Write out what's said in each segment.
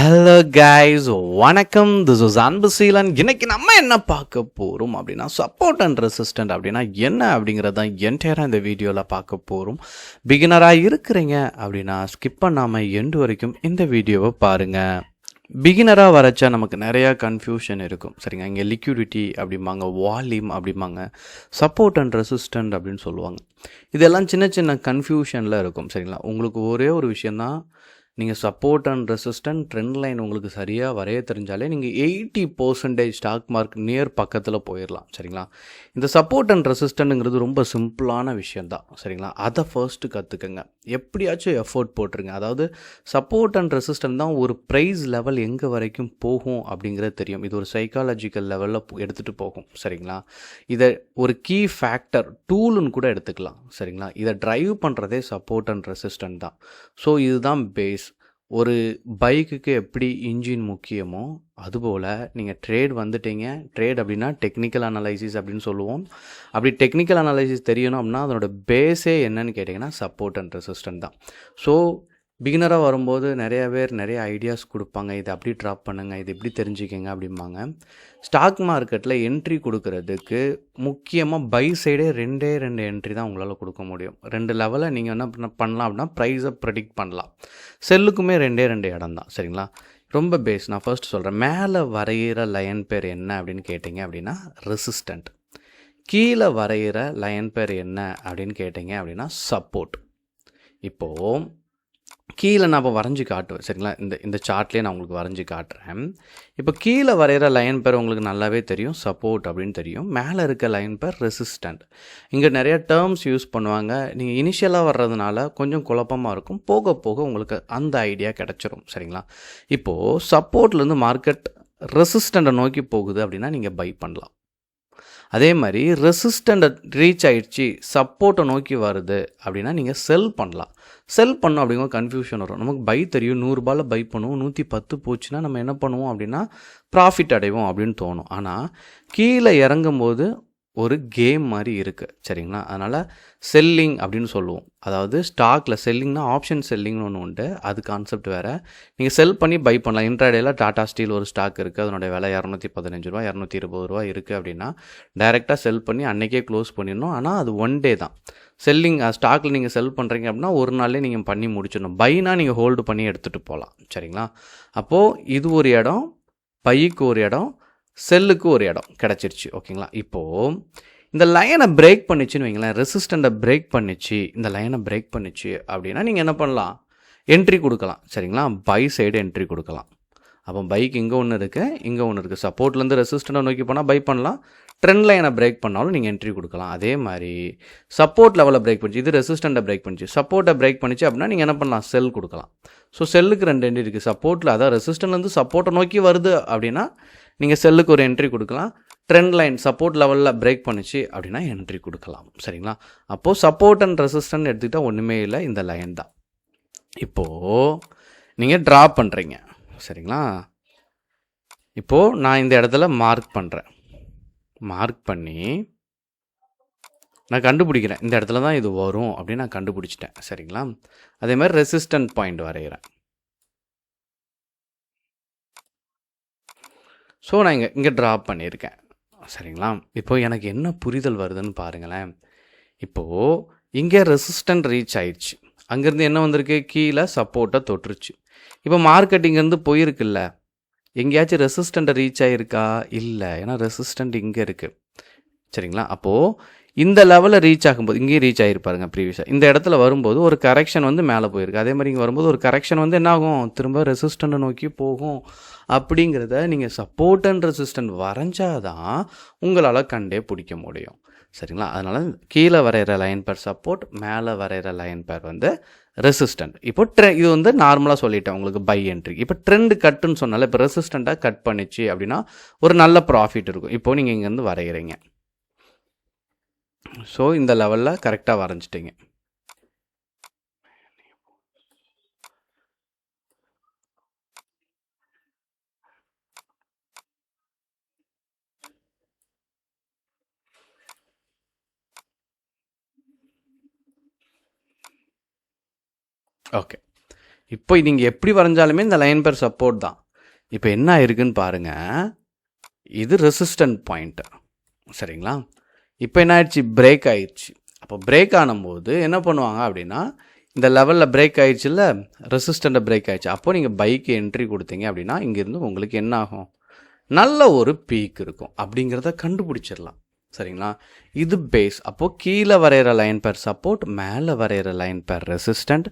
Hello guys, வணக்கம். This is Anbuseelan. இன்னைக்கு நம்ம என்ன பார்க்க போகிறோம் அப்படின்னா, சப்போர்ட் அண்ட் ரெசிஸ்டன்ட் அப்படின்னா என்ன அப்படிங்கிறது தான் என்டையராக இந்த வீடியோவில் பார்க்க போகிறோம். பிகினராக இருக்கிறீங்க அப்படின்னா ஸ்கிப் பண்ணாமல் எண்டு வரைக்கும் இந்த வீடியோவை பாருங்கள். பிகினராக வரச்சா நமக்கு நிறையா கன்ஃபியூஷன் இருக்கும், சரிங்க. இங்கே லிக்விடிட்டி அப்படிம்பாங்க, வால்யூம் அப்படிம்பாங்க, சப்போர்ட் அண்ட் ரெசிஸ்டன்ட் அப்படின்னு சொல்லுவாங்க. இதெல்லாம் சின்ன சின்ன கன்ஃபியூஷனில் இருக்கும், சரிங்களா. உங்களுக்கு ஒரே ஒரு விஷயந்தான், நீங்கள் support and resistant trend line உங்களுக்கு சரியாக வரைய தெரிஞ்சாலே நீங்கள் 80% ஸ்டாக் மார்க் நியர் பக்கத்தில் போயிடலாம், சரிங்களா. இந்த சப்போர்ட் அண்ட் ரெசிஸ்டன்ட்டுங்கிறது ரொம்ப சிம்பிளான விஷயந்தான், சரிங்களா. அதை ஃபர்ஸ்ட்டு கற்றுக்குங்க. எப்படியாச்சும் எஃபோர்ட் போட்டுருங்க. அதாவது சப்போர்ட் அண்ட் ரெசிஸ்டன்ட் தான் ஒரு ப்ரைஸ் லெவல் எங்கே வரைக்கும் போகும் அப்படிங்கிறது தெரியும். இது ஒரு சைக்காலஜிக்கல் லெவலில் எடுத்துகிட்டு போகும், சரிங்களா. இதை ஒரு கீ ஃபேக்டர் டூலுன்னு கூட எடுத்துக்கலாம், சரிங்களா. இதை ட்ரைவ் பண்ணுறதே சப்போர்ட் அண்ட் ரெசிஸ்டன்ட் தான். ஸோ இதுதான் பேஸ். ஒரு பைக்குக்கு எப்படி இன்ஜின் முக்கியமோ அதுபோல் நீங்கள் ட்ரேட் வந்துட்டீங்க. ட்ரேட் அப்படின்னா டெக்னிக்கல் அனலைசிஸ் அப்படின்னு சொல்லுவோம். அப்படி டெக்னிக்கல் அனலைசிஸ் தெரியணும் அப்படின்னா அதனோட பேஸே என்னன்னு கேட்டிங்கன்னா சப்போர்ட் அண்ட் ரெசிஸ்டன்ட் தான். ஸோ பிகினராக வரும்போது நிறைய பேர் நிறைய ஐடியாஸ் கொடுப்பாங்க. இதை அப்படி ட்ராப் பண்ணுங்கள், இது எப்படி தெரிஞ்சுக்கங்க அப்படிம்பாங்க. ஸ்டாக் மார்க்கெட்டில் என்ட்ரி கொடுக்கறதுக்கு முக்கியமாக பை சைடே ரெண்டு என்ட்ரி தான் உங்களால் கொடுக்க முடியும். 2 லெவலில் நீங்கள் என்ன பண்ணலாம் அப்படின்னா ப்ரைஸை ப்ரெடிக்ட் பண்ணலாம். செல்லுக்குமே 2 இடம் தான், சரிங்களா. ரொம்ப பேஸ். நான் ஃபர்ஸ்ட் சொல்கிறேன். மேலே வரைகிற லைன் பேர் என்ன அப்படின்னு கேட்டிங்க அப்படின்னா ரெசிஸ்டன்ட். கீழே வரைகிற லைன் பேர் என்ன அப்படின்னு கேட்டிங்க அப்படின்னா சப்போர்ட். இப்போது கீழே நான் இப்போ வரைஞ்சி காட்டுவேன், சரிங்களா. இந்த சார்ட்லேயே நான் உங்களுக்கு வரைஞ்சி காட்டுறேன். இப்போ கீழே வரைகிற லைன் பேர் உங்களுக்கு நல்லாவே தெரியும், சப்போர்ட் அப்படின்னு தெரியும். மேலே இருக்க லைன் பேர் ரெசிஸ்டன்ட். இங்கே நிறைய டேர்ம்ஸ் யூஸ் பண்ணுவாங்க. நீங்கள் இனிஷியலாக வர்றதுனால கொஞ்சம் குழப்பமாக இருக்கும். போக போக உங்களுக்கு அந்த ஐடியா கிடச்சிரும், சரிங்களா. இப்போது சப்போர்ட்லேருந்து மார்க்கெட் ரெசிஸ்டண்ட்டை நோக்கி போகுது அப்படின்னா நீங்கள் பை பண்ணலாம். அதே மாதிரி ரெசிஸ்டண்ட்டை ரீச் ஆகிடுச்சு, சப்போர்ட்டை நோக்கி வருது அப்படின்னா நீங்கள் செல் பண்ணலாம். செல் பண்ணோம் அப்படிங்கிற கன்ஃபியூஷன் வரும். நமக்கு பை தெரியும், 100 ரூபாயில் பை பண்ணுவோம், 110 போச்சுன்னா நம்ம என்ன பண்ணுவோம் அப்படின்னா ப்ராஃபிட் அடைவோம் அப்படின்னு தோணும். ஆனால் கீழே இறங்கும்போது ஒரு கேம் மாதிரி இருக்குது, சரிங்களா. அதனால் செல்லிங் அப்படின்னு சொல்லுவோம். அதாவது ஸ்டாக்கில் செல்லிங்னா ஆப்ஷன் செல்லிங்னு ஒன்று உண்டு, அது கான்செப்ட் வேறு. நீங்கள் செல் பண்ணி பை பண்ணலாம். இன்ட்ராடேயில் டாடா ஸ்டீல் ஒரு ஸ்டாக் இருக்குது, அதனுடைய விலை 215 ரூபா 220 ரூபா இருக்குது அப்படின்னா டைரெக்டாக செல் பண்ணி அன்றைக்கே க்ளோஸ் பண்ணிடணும். ஆனால் அது ஒன் டே தான். செல்லிங் ஸ்டாக்கில் நீங்கள் செல் பண்ணுறீங்க அப்படின்னா ஒரு நாள்லேயே நீங்கள் பண்ணி முடிச்சிடணும். பைனா நீங்கள் ஹோல்டு பண்ணி எடுத்துகிட்டு போகலாம், சரிங்களா. அப்போது இது ஒரு இடம், பைக்கு ஒரு இடம், செல்லுக்கு ஒரு இடம் கிடச்சிருச்சு, ஓகேங்களா. இப்போது இந்த லைனை பிரேக் பண்ணிச்சுன்னு வைங்களேன், ரெசிஸ்டண்ட்டை பிரேக் பண்ணிச்சு, இந்த லைனை பிரேக் பண்ணிச்சு அப்படின்னா நீங்கள் என்ன பண்ணலாம், என்ட்ரி கொடுக்கலாம், சரிங்களா. பை சைடு என்ட்ரி கொடுக்கலாம். அப்போ பைக் இங்கே ஒன்று இருக்குது, இங்கே ஒன்று இருக்குது. சப்போர்ட்லேருந்து ரெசிஸ்டண்ட்டை நோக்கி போனால் பை பண்ணலாம். ட்ரெண்ட் லைனை பிரேக் பண்ணாலும் நீங்கள் என்ட்ரி கொடுக்கலாம். அதே மாதிரி சப்போர்ட் லெவலில் பிரேக் பண்ணிச்சு, இது ரெசிஸ்டண்ட்டை பிரேக் பண்ணிச்சு, சப்போர்ட்டை பிரேக் பண்ணிச்சு அப்படின்னா நீங்கள் என்ன பண்ணலாம், செல் கொடுக்கலாம். ஸோ செல்லுக்கு 2 என்ட்ரி இருக்குது. சப்போர்ட்டில் அதாவது ரெசிஸ்டன்ட்லேருந்து சப்போர்ட்டை நோக்கி வருது அப்படின்னா நீங்கள் செல்லுக்கு ஒரு என்ட்ரி கொடுக்கலாம். ட்ரெண்ட் லைன் சப்போர்ட் லெவலில் பிரேக் பண்ணிச்சு அப்படின்னா என்ட்ரி கொடுக்கலாம், சரிங்களா. அப்போது சப்போர்ட் அண்ட் ரெசிஸ்டன்ட் எடுத்துக்கிட்டால் ஒன்றுமே இல்லை, இந்த லைன் தான். இப்போது நீங்கள் ட்ரா பண்ணுறீங்க, சரிங்களா. இப்போது நான் இந்த இடத்துல மார்க் பண்ணுறேன். மார்க் பண்ணி நான் கண்டுபிடிக்கிறேன், இந்த இடத்துல தான் இது வரும் அப்படின்னு நான் கண்டுபிடிச்சிட்டேன், சரிங்களா. அதே மாதிரி ரெசிஸ்டன்ட் பாயிண்ட் வரைகிறேன். ஸோ நான் இங்கே ட்ரா பண்ணியிருக்கேன், சரிங்களா. இப்போ எனக்கு என்ன புரிதல் வருதுன்னு பாருங்களேன். இப்போது இங்கே ரெசிஸ்டன்ட் ரீச் ஆயிடுச்சு, அங்கேருந்து என்ன வந்திருக்கு, கீழே சப்போர்ட்டை தொட்டுருச்சு. இப்போ மார்க்கெட் இங்கேருந்து போயிருக்குல்ல, எங்கேயாச்சும் ரெசிஸ்டண்ட்டை ரீச் ஆகிருக்கா, இல்லை, ஏன்னா ரெசிஸ்டண்ட் இங்கே இருக்குது, சரிங்களா. அப்போது இந்த லெவலில் ரீச் ஆகும்போது இங்கேயும் ரீச் ஆகிருப்பாருங்க ப்ரீவியஸாக. இந்த இடத்துல வரும்போது ஒரு கரெக்ஷன் வந்து மேலே போயிருக்கு. அதே மாதிரி இங்கே வரும்போது ஒரு கரெக்ஷன் வந்து என்ன ஆகும், திரும்ப ரெசிஸ்டண்ட்டை நோக்கி போகும். அப்படிங்கிறத நீங்கள் சப்போர்ட் அண்ட் ரெசிஸ்டன்ட் வரைஞ்சாதான் உங்களால் கண்டே பிடிக்க முடியும், சரிங்களா. அதனால் கீழே வரைகிற லைன் பேர் சப்போர்ட், மேலே வரைகிற லைன் பேர் வந்து ரெசிஸ்டன்ட். இப்போ இது வந்து நார்மலாக சொல்லிட்டேன் உங்களுக்கு பை என்ட்ரி. இப்போ ட்ரெண்ட் கட்டுன்னு சொன்னால இப்போ ரெசிஸ்டண்ட்டாக கட் பண்ணிச்சு அப்படின்னா ஒரு நல்ல ப்ராஃபிட் இருக்கும். இப்போது நீங்கள் இங்கேருந்து வரைகிறீங்க. ஸோ இந்த லெவலில் கரெக்டாக வரைஞ்சிட்டிங்க. ஓகே, இப்போ நீங்கள் எப்படி வரைஞ்சாலுமே இந்த லைன் பேர் சப்போர்ட் தான். இப்போ என்ன ஆயிருக்குன்னு பாருங்கள், இது ரெசிஸ்டன்ட் பாயிண்ட்டு சரிங்களா. இப்போ என்ன ஆயிடுச்சு, பிரேக் ஆயிடுச்சு. அப்போ பிரேக் ஆனும்போது என்ன பண்ணுவாங்க அப்படின்னா, இந்த லெவலில் பிரேக் ஆயிடுச்சுல்ல, ரெசிஸ்டண்ட்டை பிரேக் ஆயிடுச்சு. அப்போது நீங்கள் பைக்கு என்ட்ரி கொடுத்தீங்க அப்படின்னா இங்கேருந்து உங்களுக்கு என்ன ஆகும், நல்ல ஒரு பீக் இருக்கும் அப்படிங்கிறத கண்டுபிடிச்சிடலாம் சரிங்களா. இது பேஸ். அப்போது கீழே வரைகிற லைன் பேர் சப்போர்ட், மேலே வரைகிற லைன் பேர் ரெசிஸ்டண்ட்.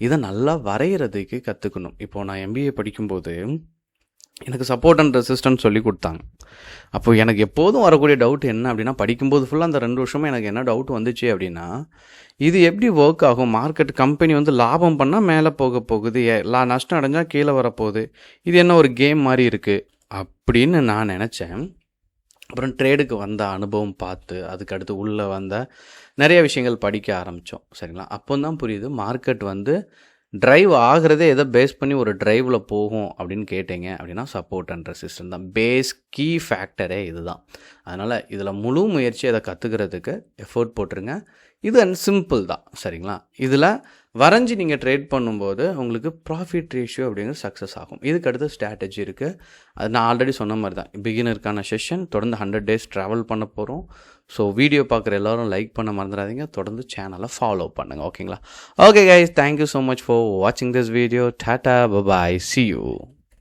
இதை நல்லா வரைகிறதுக்கு கற்றுக்கணும். இப்போது நான் MBA படிக்கும்போது எனக்கு சப்போர்ட் அண்ட் ரெசிஸ்டன்ட் சொல்லி கொடுத்தாங்க. அப்போது எனக்கு எப்போதும் வரக்கூடிய டவுட் என்ன அப்படின்னா, படிக்கும்போது ஃபுல்லாக அந்த 2 வருஷமும் எனக்கு என்ன டவுட் வந்துச்சு அப்படின்னா, இது எப்படி ஒர்க் ஆகும், மார்க்கெட் கம்பெனி வந்து லாபம் பண்ணால் மேலே போக போகுது, நஷ்டம் அடைஞ்சால் கீழே வரப்போகுது, இது என்ன ஒரு கேம் மாதிரி இருக்குது அப்படின்னு நான் நினச்சேன். அப்புறம் ட்ரேடுக்கு வந்த அனுபவம் பார்த்து அதுக்கடுத்து உள்ளே வந்த நிறைய விஷயங்கள் படிக்க ஆரம்பித்தோம் சரிங்களா. அப்போ தான் புரியுது மார்க்கெட் வந்து ட்ரைவ் ஆகிறதே எதை பேஸ் பண்ணி ஒரு ட்ரைவில் போகும் அப்படின்னு கேட்டிங்க அப்படின்னா சப்போர்ட் அண்ட் ரெசிஸ்டன்ட் தான். பேஸ் கீ ஃபேக்டரே இது தான். அதனால் இதில் முழு முயற்சி அதை கற்றுக்கிறதுக்கு எஃபோர்ட் போட்டுருங்க. இது சிம்பிள் தான் சரிங்களா. இதில் வரைஞ்சி நீங்கள் ட்ரேட் பண்ணும்போது உங்களுக்கு ப்ராஃபிட் ரேஷியோ அப்படிங்கிறது சக்ஸஸ் ஆகும். இதுக்கு அடுத்து ஸ்ட்ராட்டஜி இருக்குது. அது நான் ஆல்ரெடி சொன்ன மாதிரி தான், பிகினருக்கான செஷன் தொடர்ந்து 100 days ட்ராவல் பண்ண போகிறோம். ஸோ வீடியோ பார்க்குற எல்லோரும் லைக் பண்ண மறந்துடாதீங்க, தொடர்ந்து சேனலை ஃபாலோ பண்ணுங்கள் ஓகேங்களா. Okay guys, thank you so much for வாட்சிங் this video. Tata, bye bye, see you.